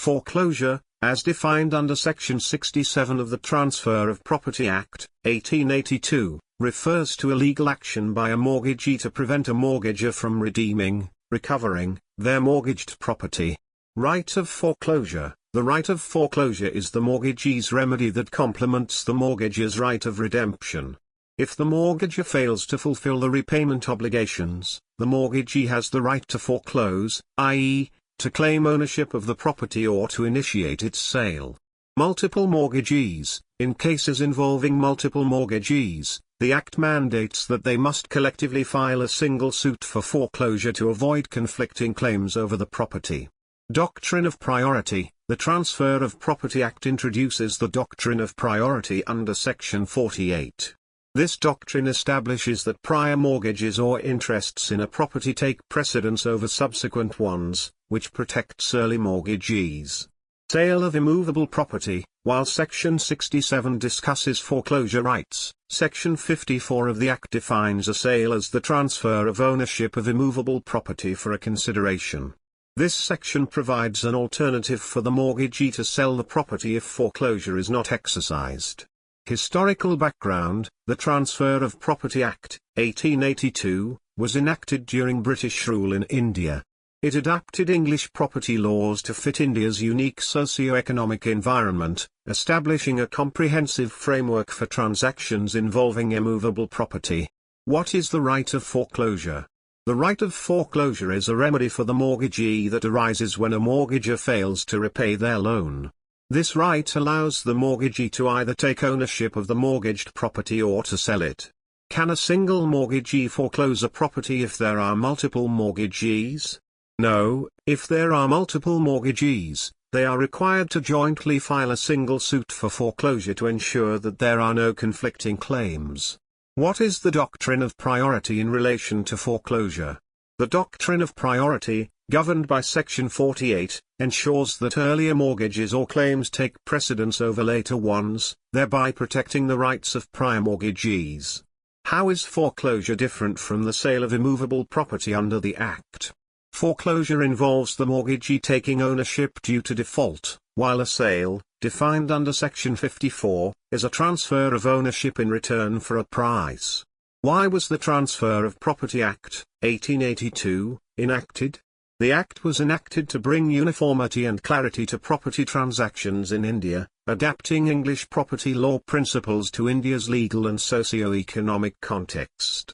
Foreclosure, as defined under Section 67 of the Transfer of Property Act, 1882, refers to a legal action by a mortgagee to prevent a mortgagor from redeeming, recovering, their mortgaged property. Right of foreclosure. The right of foreclosure is the mortgagee's remedy that complements the mortgagor's right of redemption. If the mortgagor fails to fulfill the repayment obligations, the mortgagee has the right to foreclose, i.e., to claim ownership of the property or to initiate its sale. Multiple mortgagees. In cases involving multiple mortgagees, the Act mandates that they must collectively file a single suit for foreclosure to avoid conflicting claims over the property. Doctrine of priority. The Transfer of Property Act introduces the doctrine of priority under Section 48. This doctrine establishes that prior mortgages or interests in a property take precedence over subsequent ones, which protects early mortgagees. Sale of immovable property. While Section 67 discusses foreclosure rights, Section 54 of the Act defines a sale as the transfer of ownership of immovable property for a consideration. This section provides an alternative for the mortgagee to sell the property if foreclosure is not exercised. Historical background. The Transfer of Property Act, 1882, was enacted during British rule in India. It adapted English property laws to fit India's unique socio-economic environment, establishing a comprehensive framework for transactions involving immovable property. What is the right of foreclosure? The right of foreclosure is a remedy for the mortgagee that arises when a mortgagor fails to repay their loan. This right allows the mortgagee to either take ownership of the mortgaged property or to sell it. Can a single mortgagee foreclose a property if there are multiple mortgagees? No. If there are multiple mortgagees, they are required to jointly file a single suit for foreclosure to ensure that there are no conflicting claims. What is the doctrine of priority in relation to foreclosure? The doctrine of priority, governed by Section 48, ensures that earlier mortgages or claims take precedence over later ones, thereby protecting the rights of prior mortgagees. How is foreclosure different from the sale of immovable property under the Act? Foreclosure involves the mortgagee taking ownership due to default, while a sale, defined under Section 54, is a transfer of ownership in return for a price. Why was the Transfer of Property Act, 1882, enacted? The Act was enacted to bring uniformity and clarity to property transactions in India, adapting English property law principles to India's legal and socio-economic context.